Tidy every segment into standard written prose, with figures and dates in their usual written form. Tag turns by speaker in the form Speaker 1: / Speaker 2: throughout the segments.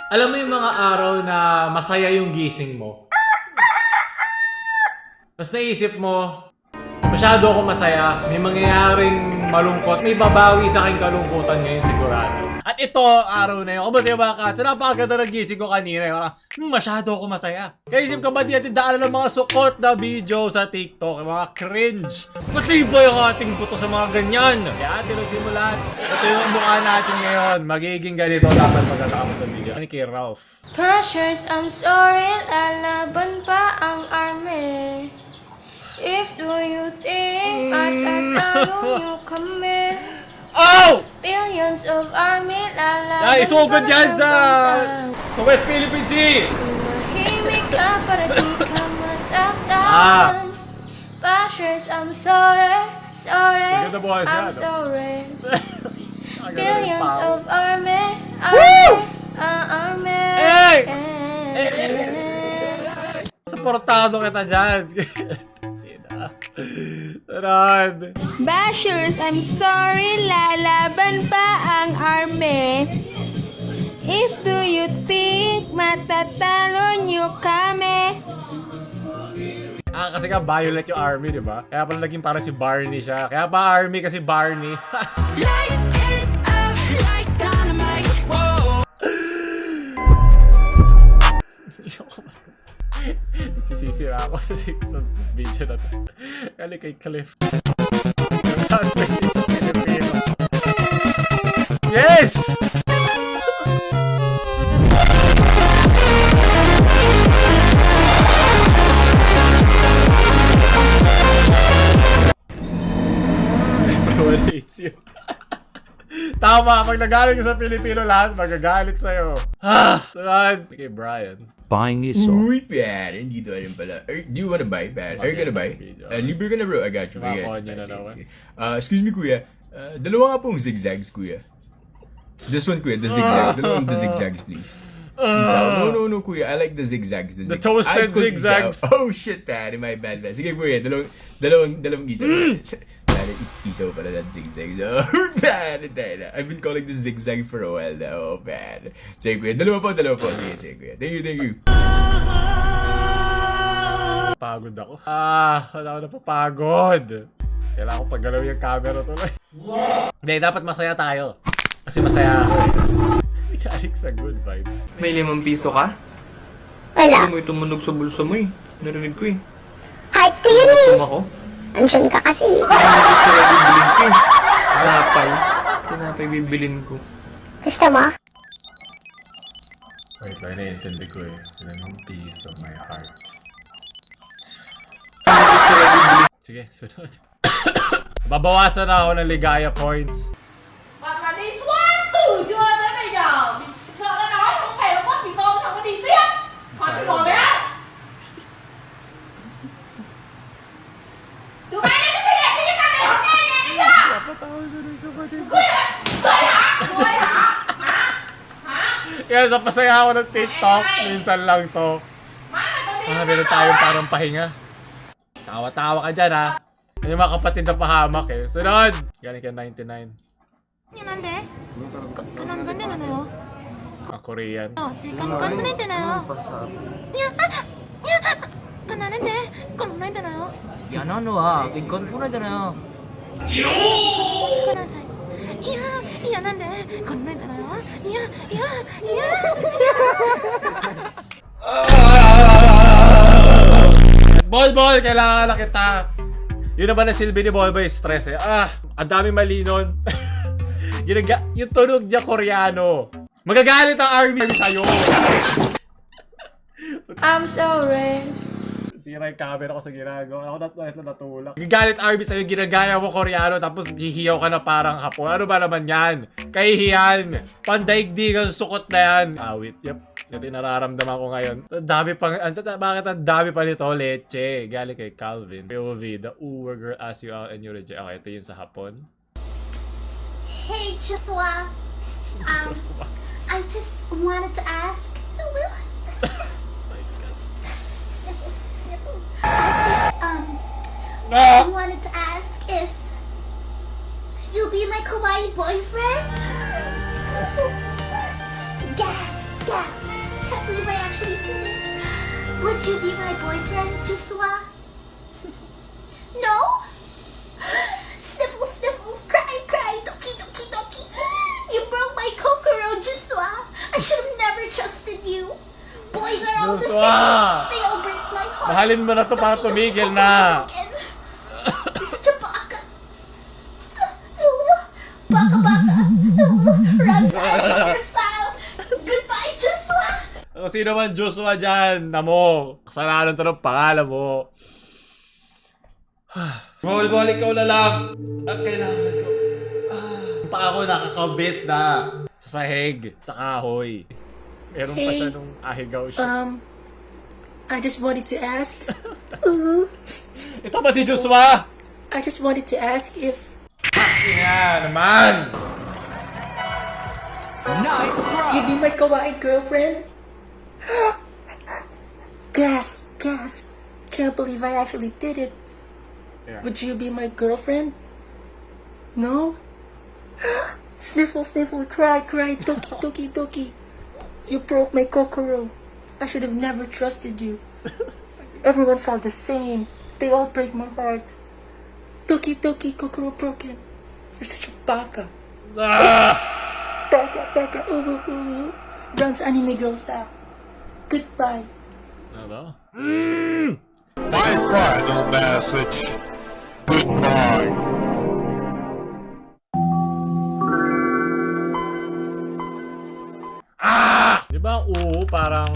Speaker 1: Alam mo yung mga araw na masaya yung gising mo? Tapos naisip mo, masyado ako masaya, may mangyayaring malungkot, may babawi sa aking kalungkutan ngayon sigurado. At ito, araw na yun. Kamusta yung mga katso? Napakaganda ng gising ko kanina. Parang, masyado ako masaya. Kaya isip ka ba di natin daanan ng mga sukot na video sa TikTok, mga cringe. Matibay ang ating buto sa mga ganyan. Kaya atin ang simulan. Ito yung mukha natin ngayon. Magiging ganito dapat magkatapos sa video. Ano kay Ralph?
Speaker 2: Pressures, I'm sorry, lalaban pa ang army. If do you think matatalo nyo kami?
Speaker 1: Oh!
Speaker 2: Billions of army, lalaban
Speaker 1: Ay, isugod yan sa West Philippine Sea!
Speaker 2: Mahimik ka para di ka masaktan. Pressures, I'm sorry,
Speaker 1: Maganda buhay siya,
Speaker 2: I'm
Speaker 1: no?
Speaker 2: sorry.
Speaker 1: Ang ganda ng
Speaker 2: Billions
Speaker 1: pao.
Speaker 2: of army, army.
Speaker 1: Hey! Supportado kita dyan. Taran.
Speaker 3: Bashers, I'm sorry, lalaban pa ang army. If do you think matatalo nyo kami?
Speaker 1: Kasi nga violet yung army, di ba? Kaya pala naging parang si Barney siya. Kaya pa army kasi Barney.
Speaker 3: Light it up like dynamite. Whoa.
Speaker 1: Nagsisisira ako sa video na to. Kali kay Cliff. Yung classmate niya sa Filipino. Yes! Everyone hates you. Tama, pag nagalit ka sa Filipino lahat, magagalit sa'yo. Sunod. Kay Brian.
Speaker 4: Buying a song.
Speaker 5: Uy, pare, hindi to alam pala. Do you wanna buy, pare? Are you gonna buy? Libre ka na, bro. I got you. Excuse me, kuya. Dalawa nga pong zigzags, kuya. This one, kuya. The zigzags. Dalawang the zigzags, please. No, kuya. I like the zigzags.
Speaker 1: The toasted zigzags.
Speaker 5: Oh, shit, pare. My bad. Sige, kuya. Dalawang gisa. Pare, it's isaw pala that zigzag. Oh, pare, I've been calling this zigzag for a while now. Oh, pare. Sige, kuya. Dalawa po. Sige, kuya. Thank you.
Speaker 1: Pagod ako. Wala ako napapagod. Kailangan ko paggalaw yung camera tuloy. Hindi, dapat masaya tayo. Kasi masaya ako. Galing sa good vibes.
Speaker 6: May 5 piso ka?
Speaker 7: Wala.
Speaker 6: Hindi mo tumunog sa bulsa mo eh. Narinig ko eh.
Speaker 7: Heart ko yun eh.
Speaker 6: Ako?
Speaker 7: Ansyon ka kasi.
Speaker 6: Bibilin ko eh. Tinapay bibilin ko.
Speaker 7: Gusto mo?
Speaker 1: Wait, naiintindi ko eh. Sinang piece of my heart. Sige, sunod. Babawasan na ako ng ligaya points.
Speaker 8: Bạn mà đi soát từ trưa tới bây giờ Vợ đã nói không phải là mất thì con không có đi tiếp. Con chỉ ngồi bé. Tụi bay đi cái xe điện đi tao để hôm nay nè, đi chưa? Cười hả?
Speaker 1: Kaya sa pasaya ako ng TikTok, minsan lang to. Meron tayong parang pahinga. Tawa-tawa ka dyan ha. Yung mga kapatid na pahamak eh. Sunod! Galing ka 99.
Speaker 3: Nande? Kanan ba na no?
Speaker 1: Ang Korean.
Speaker 3: Kanan ba na no? Kanan nande? Kanan ba na no?
Speaker 6: いや、なのは結婚こないだなよ。
Speaker 3: Kanasai. Iya nande? Kanan ba na no? Iya.
Speaker 1: Bol, kailangan na kita. Yun naman ang silbi ni Bolboy, stress eh. Ang dami mali nun. Yung tunog niya Koreano. Magagalit ang army sa'yo.
Speaker 2: I'm sorry.
Speaker 1: Sira yung camera ko sa ginagawa. Ako natulak. Gagalit army sa'yo, ginagaya mo Koreano, tapos hihiyaw ka na parang Hapon. Ano ba naman yan? Kahihiyan. Pandaigdigan, sukot na yan. Awit, yep. Ito yung nararamdaman ko ngayon. Bakit ang dami pa nito? Leche. Galing kay Calvin. POV, the Uber girl asks you out and you reject. Okay, ito yung sa Hapon.
Speaker 7: Hey, Joshua.
Speaker 1: Joshua.
Speaker 7: I just wanted to ask.
Speaker 1: My God.
Speaker 7: Snipple. I wanted to ask if you'll be my kawaii boyfriend. Gas. you be my boyfriend, Joshua? No? Sniffles, sniffles, cry, cry, doki, doki, doki. You broke my kokoro, Joshua. I should have never trusted you. Boys are all the
Speaker 1: Joshua!
Speaker 7: same. They all break my heart.
Speaker 1: Mahalin mo na to para tumigil na.
Speaker 7: You're such a baka. Baka, baka. Run your style. Goodbye, Joshua.
Speaker 1: Kung sino man Joshua dyan, namo. Kasalanan to ng pangalan mo. Bol, ikaw na lang. Ang kailangan ko. Pa ako nakakabit na sa sahig, sa kahoy. Meron pa siya nung ahigaw siya.
Speaker 3: I just wanted to ask.
Speaker 1: Ito ba si Joshua?
Speaker 3: I just wanted to ask if
Speaker 1: Yan naman.
Speaker 3: you be my kawaii girlfriend. Gasp, gasp. Can't believe I actually did it.
Speaker 1: Yeah.
Speaker 3: Would you be my girlfriend? No? Sniffle, sniffle, cry, cry, doki, doki, doki. You broke my kokoro. I should have never trusted you. Everyone's all the same. They all break my heart. Doki, doki, kokoro broken. You're such a baka. Baka, baka, John's anime girl style. Goodbye.
Speaker 1: Ano?
Speaker 4: My final message. Goodbye.
Speaker 1: Di ba ang parang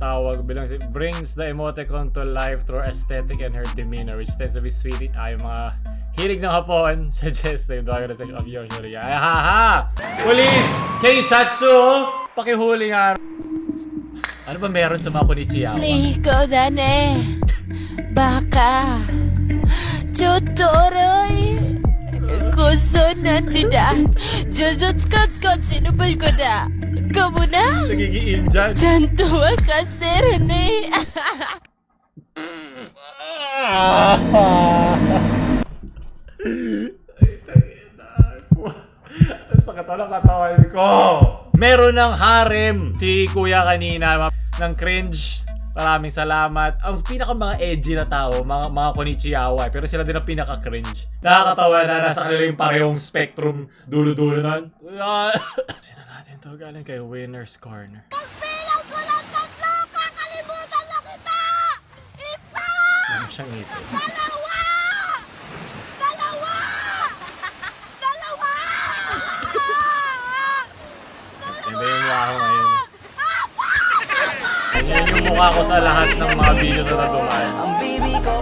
Speaker 1: tawag bilang brings the emoticon to life through aesthetic and her demeanor, which tends to be sweet. Ay, mga hilig ng Hapon, suggestive. Dog na section of yours. Ay, ha! Police! Keisatsu! Pakihuli nga. Ano ba meron sa mga Konichiwa?
Speaker 2: Ikaw na baka. Chotoroy. Gusto na nila. Jujutskot-kot, sino ba ko na? Kamu na?
Speaker 1: Nagigiin dyan.
Speaker 2: Jantua ka, Serene.
Speaker 1: Sakit ang katawan ko. Meron ng harem si Kuya kanina ng Cringe. Maraming salamat. Ang pinaka mga edgy na tao, mga Konichiwa, pero sila din ang pinaka-cringe. Nakakatawa na nasa kanila yung parehong spectrum, dulo-dulo nun. Sino natin to? Galing kay Winner's Corner.
Speaker 8: Pagbilang ko ng 3, kakalimutan na kita! Isa!
Speaker 1: Ano siyang ngipin?
Speaker 8: Dalawa! Dalawa! Dalawa!
Speaker 1: Hindi yung mukha ko ngayon. Yan yung mukha ko sa lahat ng mga video na nadumaan.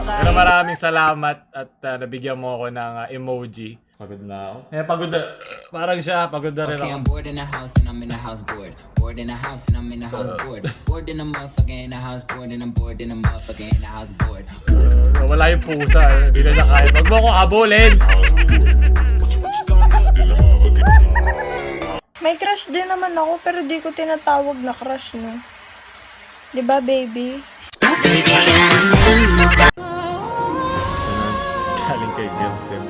Speaker 1: Pero maraming salamat at nabigyan mo ako ng emoji. Pagod na ako. Pagod na. Parang siya, pagod na rin
Speaker 9: Okay,
Speaker 1: ako.
Speaker 9: I'm bored in the house and I'm in the house bored. Bored in the house and I'm in the house bored. Bored in the motherfucker in the house bored and I'm bored in the motherfucker in the house bored.
Speaker 1: Wala yung pusa. Hindi na niya kaya. Wag mo ko habulin!
Speaker 10: May crush din naman ako pero di ko tinatawag na crush, no? Di ba, baby?
Speaker 1: Galing kay Gilsim.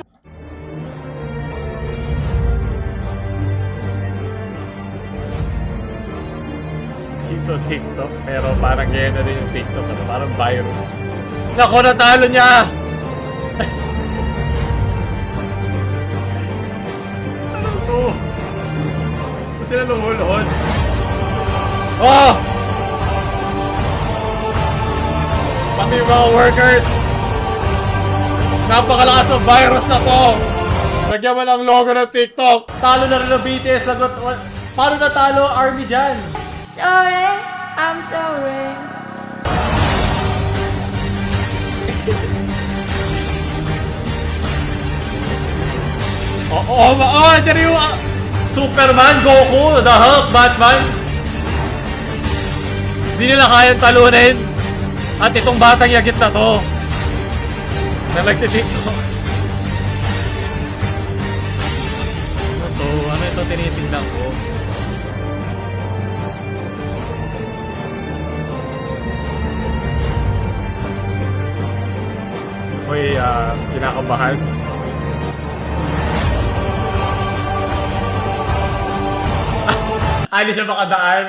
Speaker 1: Dito TikTok, pero parang ganyan na rin yung TikTok. Ano? Parang virus. Nako, natalo niya! Ano to? Ba't sila lumulohon? Oh! Pati yung mga workers! Napakalakas ng virus na to! Lagyan mo lang logo ng TikTok! Talo na rin ng BTS! Paano natalo army dyan?
Speaker 2: Sorry, I'm sorry.
Speaker 1: Dyan yung Superman, Goku, The Hulk, Batman. Hindi nila kayang talunin. At itong batang yagit na to na nagtitiktok. Ano to? Ano ito tinitingnan ko? Ako'y kinakabahan. Hindi siya makadaan.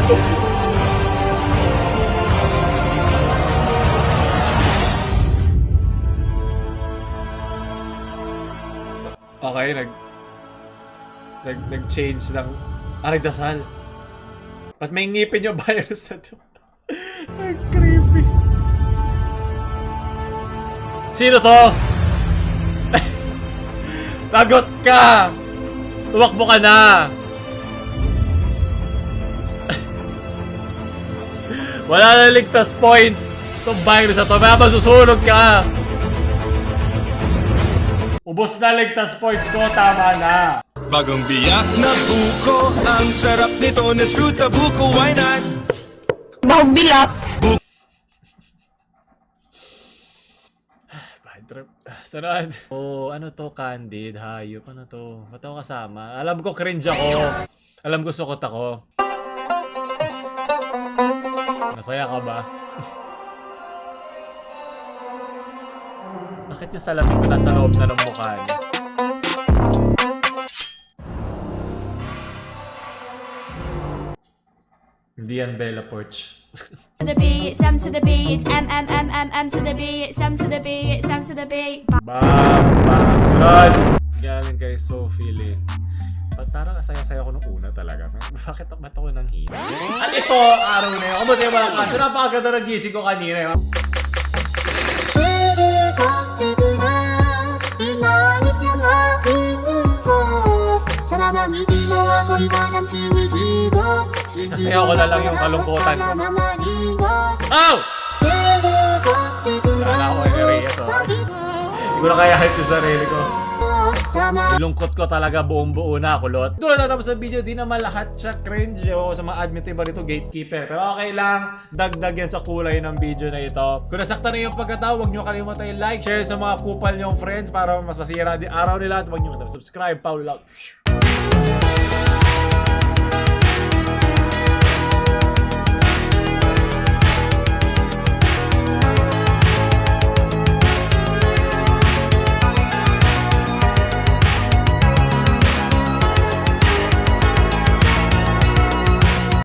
Speaker 1: Okay, nag-change ng nagdasal. Ba't may ngipin yung virus na to? Ang creepy. Sino to? Lagot ka! Tumakbo ka na! Wala na ligtas point! Itong virus na to, may masusunog ka! Ubos na ligtas points ko, tama na!
Speaker 11: Bagong biyak na buko, ang sarap nito na fruit na buko, why not?
Speaker 10: Bahog bilak.
Speaker 1: Bad trip. Sunod. Oh, ano to? Candid, hayop. Ano to? Ba't ako kasama? Alam ko cringe ako. Alam ko sukot ako. Masaya ka ba? Bakit yung salamin ko nasa loob na ng mukha niya? Hindi yan Bella Porch.
Speaker 2: To the B, it's M to the B, it's M to the B, it's M to the B, it's M to the B.
Speaker 1: Bam! Sunod! Galing kay Sophie Lynn. Ba't parang asaya-saya ko nung una talaga? Bakit ba't ako nang hina? At ito, araw na yun. Kamusta yung mga kaso? Napakaganda ng gising ko kanina. Sasaya ko na lang yung kalungkutan ko. Oh! Wala ako yung area to. Hindi ko na kaya hype yung sarili ko. Ilungkot ko talaga buong-buo na, kulot. Doon na tatapos sa video, di naman lahat siya cringe. Ewan ko sa mga admin ba dito, gatekeeper. Pero okay lang, dagdag yan sa kulay ng video na ito. Kung nasaktan na yung pagkatao, huwag nyo kalimutan yung like, share sa mga kupal nyong friends para mas masira din araw nila. At huwag nyo subscribe, PaoLUL.